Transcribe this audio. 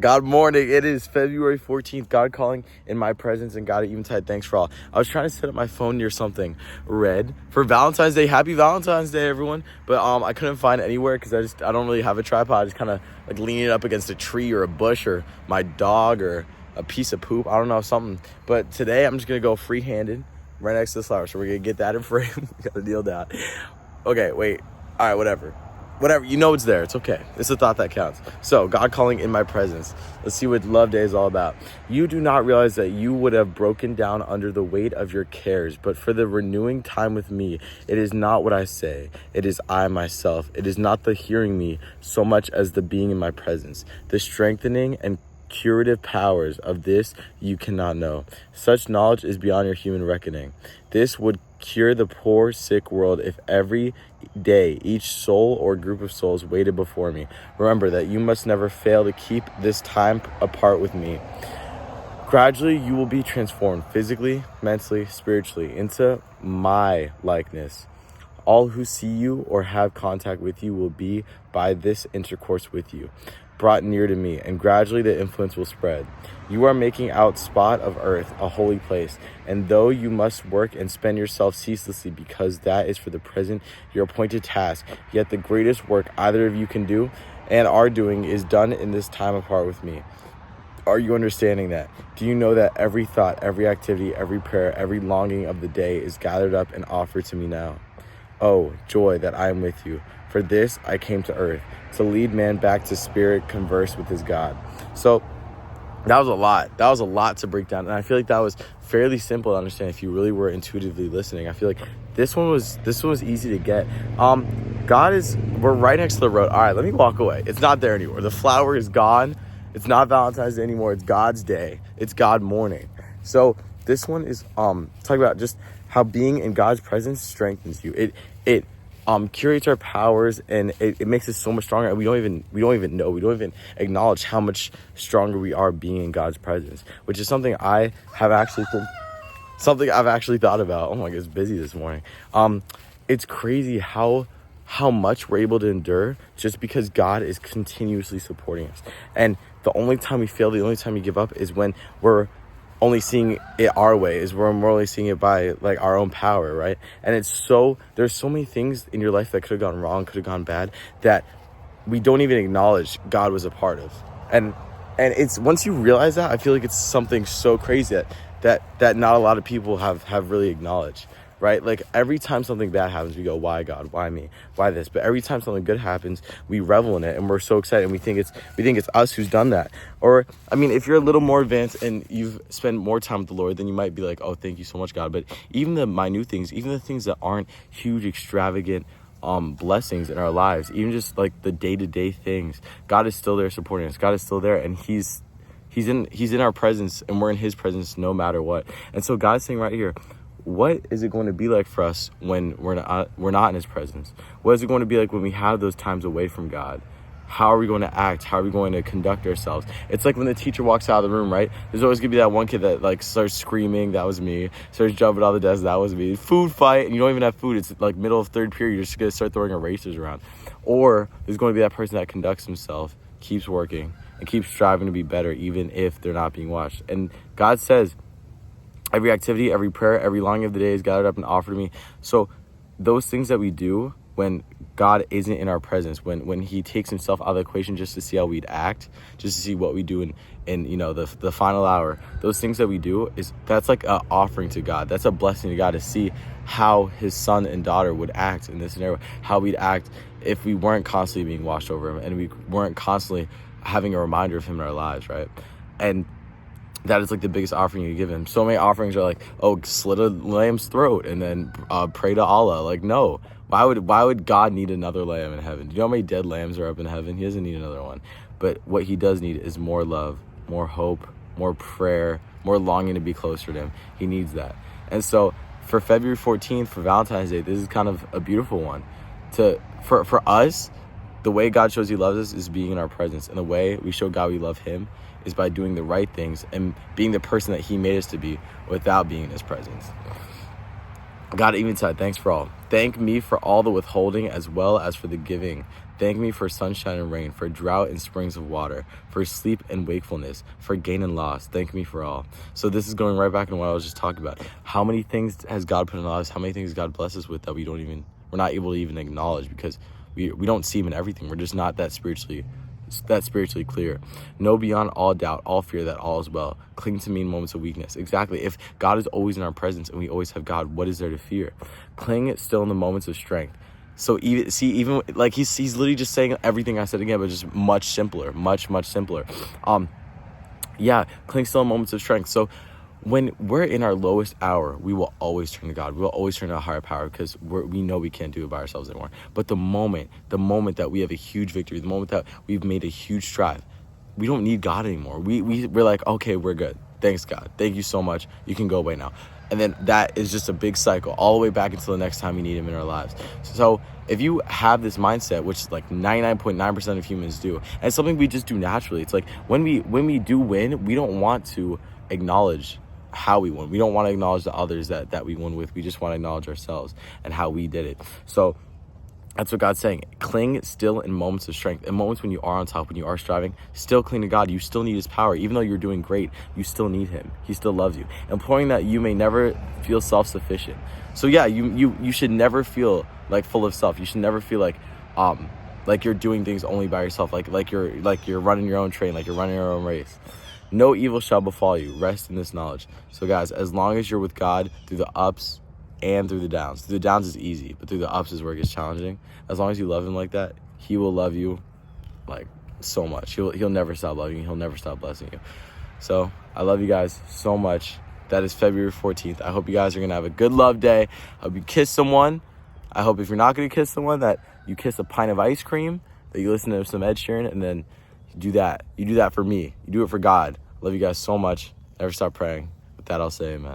God morning. It is February 14th. God calling in my presence and God at Eventide. Thanks for all. I was trying to set up my phone near something red for Valentine's Day. Happy Valentine's Day, everyone. But I couldn't find it anywhere because I don't really have a tripod. I just kind of like leaning it up against a tree or a bush or my dog or a piece of poop. I don't know, something. But today I'm just going to go free-handed right next to the flower. So we're going to get that in frame. We got to deal with that. Okay, wait. All right, whatever, you know it's there. It's okay. It's the thought that counts. So, God calling in my presence. Let's see what Love Day is all about. You do not realize that you would have broken down under the weight of your cares, but for the renewing time with me, it is not what I say. It is I myself. It is not the hearing me so much as the being in my presence. The strengthening and curative powers of this you cannot know. Such knowledge is beyond your human reckoning. This would cure the poor, sick world if every day each soul or group of souls waited before me. Remember that you must never fail to keep this time apart with me. Gradually, you will be transformed physically, mentally, spiritually into my likeness. All who see you or have contact with you will be, by this intercourse with you, brought near to me, and gradually the influence will spread. You are making out spot of earth a holy place, and though you must work and spend yourself ceaselessly because that is for the present your appointed task, yet the greatest work either of you can do and are doing is done in this time apart with me. Are you understanding that? Do you know that every thought, every activity, every prayer, every longing of the day is gathered up and offered to me now? Oh, joy that I am with you. For this I came to earth, to lead man back to spirit, converse with his God. So that was a lot. That was a lot to break down. And I feel like that was fairly simple to understand if you really were intuitively listening. I feel like this one was easy to get. We're right next to the road. All right, let me walk away. It's not there anymore. The flower is gone. It's not Valentine's Day anymore. It's God's day. It's God morning. So this one is talking about just how being in God's presence strengthens you. It curates our powers, and it makes us so much stronger, and we don't even acknowledge how much stronger we are being in God's presence, which is something I've actually thought about. Oh my God, it's busy this morning. It's crazy how much we're able to endure just because God is continuously supporting us. And the only time we fail, the only time we give up is when we're only seeing it our way, is where we're only seeing it by like our own power, right? And there's so many things in your life that could have gone wrong, could have gone bad, that we don't even acknowledge God was a part of. And it's, once you realize that, I feel like it's something so crazy that not a lot of people have really acknowledged, right? Like every time something bad happens, we go, why God? Why me? Why this? But every time something good happens, we revel in it and we're so excited, and we think it's us who's done that. Or, I mean, if you're a little more advanced and you've spent more time with the Lord, then you might be like, oh, thank you so much, God. But even the minute things, even the things that aren't huge, extravagant blessings in our lives, even just like the day-to-day things, God is still there supporting us. God is still there, and He's in our presence, and we're in His presence no matter what. And so God's saying right here, what is it going to be like for us when we're not in His presence? What is it going to be like when we have those times away from God? How are we going to act? How are we going to conduct ourselves? It's like when the teacher walks out of the room, right? There's always going to be that one kid that like starts screaming, that was me. Starts jumping on the desk, that was me. Food fight, and you don't even have food. It's like middle of third period. You're just going to start throwing erasers around. Or there's going to be that person that conducts himself, keeps working, and keeps striving to be better even if they're not being watched. And God says, every activity, every prayer, every longing of the day is gathered up and offered to me. So those things that we do when God isn't in our presence, when He takes Himself out of the equation just to see how we'd act, just to see what we do in the final hour, those things that we do, that's like an offering to God. That's a blessing to God to see how His son and daughter would act in this scenario, how we'd act if we weren't constantly being watched over Him and we weren't constantly having a reminder of Him in our lives, right? And that is like the biggest offering you give Him. So many offerings are like, oh, slit a lamb's throat and then pray to Allah. Like, no. Why would God need another lamb in heaven? Do you know how many dead lambs are up in heaven? He doesn't need another one. But what He does need is more love, more hope, more prayer, more longing to be closer to Him. He needs that. And so for February 14th, for Valentine's Day, this is kind of a beautiful one. For us, the way God shows He loves us is being in our presence. And the way we show God we love Him is by doing the right things and being the person that He made us to be without being in His presence. God, eventide, thanks for all. Thank me for all the withholding as well as for the giving. Thank me for sunshine and rain, for drought and springs of water, for sleep and wakefulness, for gain and loss. Thank me for all. So this is going right back into what I was just talking about. How many things has God put in our lives? How many things God blesses us with that we're not able to even acknowledge because we don't see him in everything. We're just not that spiritually clear. Know beyond all doubt, all fear that all is well. Cling to me in moments of weakness. Exactly. If God is always in our presence and we always have God, what is there to fear? Cling still in the moments of strength. So even like he's literally just saying everything I said again, but just much simpler, much simpler. Cling still in moments of strength. So when we're in our lowest hour, we will always turn to God. We will always turn to a higher power because we know we can't do it by ourselves anymore. But the moment that we have a huge victory, the moment that we've made a huge stride, we don't need God anymore. We're like, okay, we're good. Thanks, God. Thank you so much. You can go away now. And then that is just a big cycle all the way back until the next time we need him in our lives. So if you have this mindset, which is like 99.9% of humans do, and it's something we just do naturally. It's like when we do win, we don't want to acknowledge how we won. We don't want to acknowledge the others that we won with. We just want to acknowledge ourselves and how we did it. So that's what God's saying. Cling still in moments of strength. In moments when you are on top, when you are striving, still cling to God. You still need his power. Even though you're doing great, you still need him. He still loves you. Imploring that you may never feel self-sufficient. So yeah, you should never feel like full of self. You should never feel like you're doing things only by yourself. Like you're running your own train, like you're running your own race. No evil shall befall you. Rest in this knowledge. So guys, as long as you're with God through the ups and through the downs. Through the downs is easy, but through the ups is where it gets challenging. As long as you love him like that, he will love you like so much. He'll never stop loving you. He'll never stop blessing you. So I love you guys so much. That is February 14th. I hope you guys are going to have a good love day. I hope you kiss someone. I hope if you're not going to kiss someone that you kiss a pint of ice cream, that you listen to some Ed Sheeran, and then you do that. You do that for me. You do it for God. Love you guys so much. Never stop praying. With that, I'll say amen.